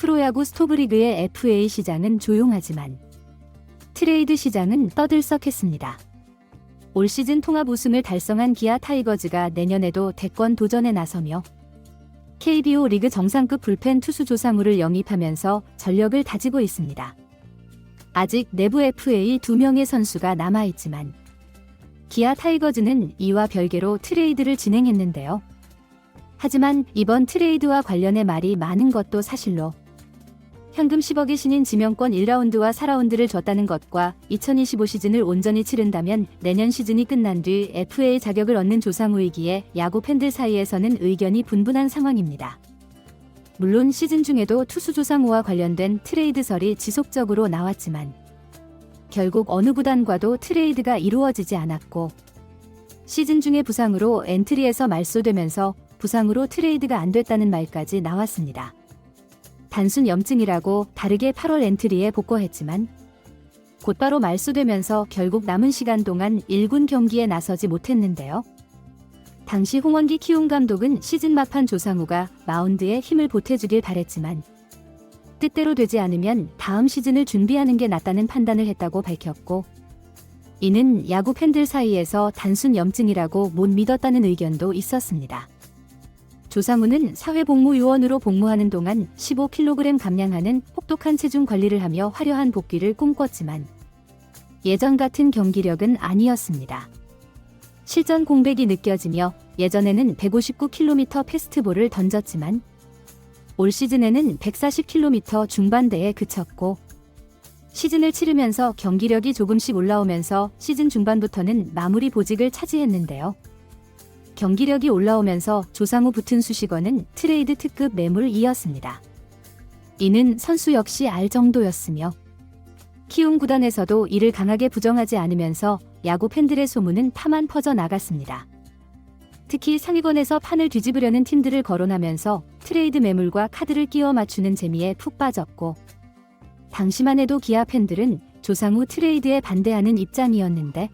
프로야구 스토브리그의 FA 시장은 조용하지만 트레이드 시장은 떠들썩했습니다. 올 시즌 통합 우승을 달성한 기아 타이거즈가 내년에도 대권 도전에 나서며 KBO 리그 정상급 불펜 투수 조상우를 영입하면서 전력을 다지고 있습니다. 아직 내부 FA 2명의 선수가 남아있지만 기아 타이거즈는 이와 별개로 트레이드를 진행했는데요. 하지만 이번 트레이드와 관련해 말이 많은 것도 사실로 현금 10억의 신인 지명권 1라운드와 4라운드를 줬다는 것과 2025 시즌을 온전히 치른다면 내년 시즌이 끝난 뒤 FA 자격을 얻는 조상우이기에 야구 팬들 사이에서는 의견이 분분한 상황입니다. 물론 시즌 중에도 투수 조상우와 관련된 트레이드설이 지속적으로 나왔지만 결국 어느 구단과도 트레이드가 이루어지지 않았고 시즌 중에 부상으로 엔트리에서 말소되면서 부상으로 트레이드가 안 됐다는 말까지 나왔습니다. 단순 염증이라고 다르게 8월 엔트리에 복귀했지만 곧바로 말소되면서 결국 남은 시간 동안 1군 경기에 나서지 못했는데요. 당시 홍원기 키움 감독은 시즌 막판 조상우가 마운드에 힘을 보태주길 바랬지만 뜻대로 되지 않으면 다음 시즌을 준비하는 게 낫다는 판단을 했다고 밝혔고 이는 야구 팬들 사이에서 단순 염증이라고 못 믿었다는 의견도 있었습니다. 조상우는 사회복무요원으로 복무하는 동안 15kg 감량하는 혹독한 체중 관리를 하며 화려한 복귀를 꿈꿨지만 예전 같은 경기력은 아니었습니다. 실전 공백이 느껴지며 예전에는 159km 패스트볼을 던졌지만 올 시즌에는 140km 중반대에 그쳤고 시즌을 치르면서 경기력이 조금씩 올라오면서 시즌 중반부터는 마무리 보직을 차지했는데요. 경기력이 올라오면서 조상우 붙은 수식어는 트레이드 특급 매물이었습니다. 이는 선수 역시 알 정도였으며 키움 구단에서도 이를 강하게 부정하지 않으면서 야구 팬들의 소문은 파만 퍼져 나갔습니다. 특히 상위권에서 판을 뒤집으려는 팀들을 거론하면서 트레이드 매물과 카드를 끼워 맞추는 재미에 푹 빠졌고 당시만 해도 기아 팬들은 조상우 트레이드에 반대하는 입장이었는데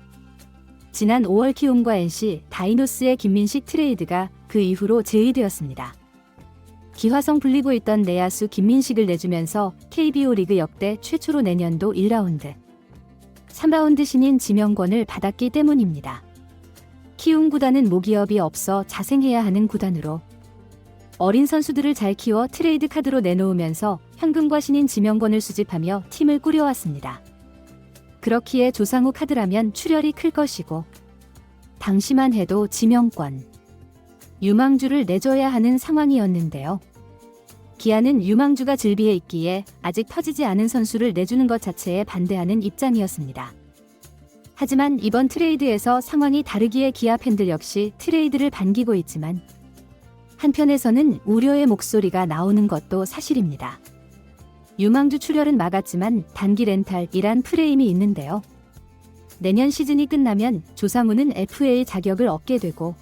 지난 5월 키움과 NC, 다이노스의 김민식 트레이드가 그 이후로 제의되었습니다. 기화성 불리고 있던 내야수 김민식을 내주면서 KBO 리그 역대 최초로 내년도 1라운드, 3라운드 신인 지명권을 받았기 때문입니다. 키움 구단은 모기업이 없어 자생해야 하는 구단으로 어린 선수들을 잘 키워 트레이드 카드로 내놓으면서 현금과 신인 지명권을 수집하며 팀을 꾸려왔습니다. 그렇기에 조상우 카드라면 출혈이 클 것이고 당시만 해도 지명권, 유망주를 내줘야 하는 상황이었는데요. 기아는 유망주가 질비해 있기에 아직 터지지 않은 선수를 내주는 것 자체에 반대하는 입장이었습니다. 하지만 이번 트레이드에서 상황이 다르기에 기아 팬들 역시 트레이드를 반기고 있지만 한편에서는 우려의 목소리가 나오는 것도 사실입니다. 유망주 출혈은 막았지만 단기 렌탈이란 프레임이 있는데요. 내년 시즌이 끝나면 조상우는 FA 자격을 얻게 되고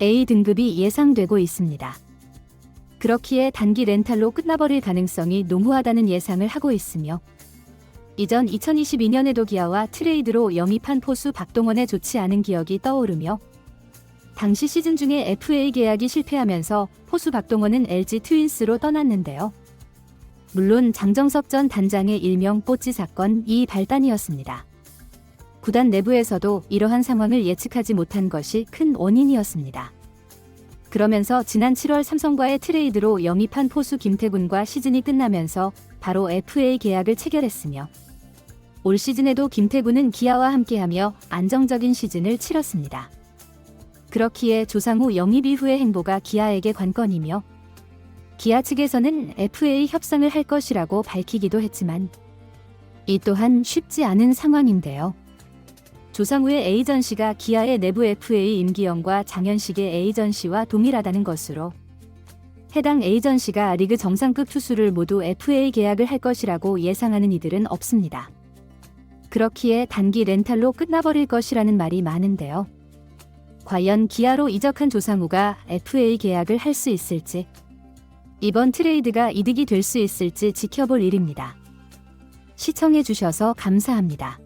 A 등급이 예상되고 있습니다. 그렇기에 단기 렌탈로 끝나버릴 가능성이 농후하다는 예상을 하고 있으며 이전 2022년에도 기아와 트레이드로 영입한 포수 박동원의 좋지 않은 기억이 떠오르며 당시 시즌 중에 FA 계약이 실패하면서 포수 박동원은 LG 트윈스로 떠났는데요. 물론 장정석 전 단장의 일명 뽀찌 사건이 발단이었습니다. 구단 내부에서도 이러한 상황을 예측하지 못한 것이 큰 원인이었습니다. 그러면서 지난 7월 삼성과의 트레이드로 영입한 포수 김태군과 시즌이 끝나면서 바로 FA 계약을 체결했으며 올 시즌에도 김태군은 기아와 함께하며 안정적인 시즌을 치렀습니다. 그렇기에 조상우 영입 이후의 행보가 기아에게 관건이며 기아 측에서는 FA 협상을 할 것이라고 밝히기도 했지만 이 또한 쉽지 않은 상황인데요. 조상우의 에이전시가 기아의 내부 FA 임기영과 장현식의 에이전시와 동일하다는 것으로 해당 에이전시가 리그 정상급 투수를 모두 FA 계약을 할 것이라고 예상하는 이들은 없습니다. 그렇기에 단기 렌탈로 끝나버릴 것이라는 말이 많은데요. 과연 기아로 이적한 조상우가 FA 계약을 할 수 있을지 이번 트레이드가 이득이 될 수 있을지 지켜볼 일입니다. 시청해주셔서 감사합니다.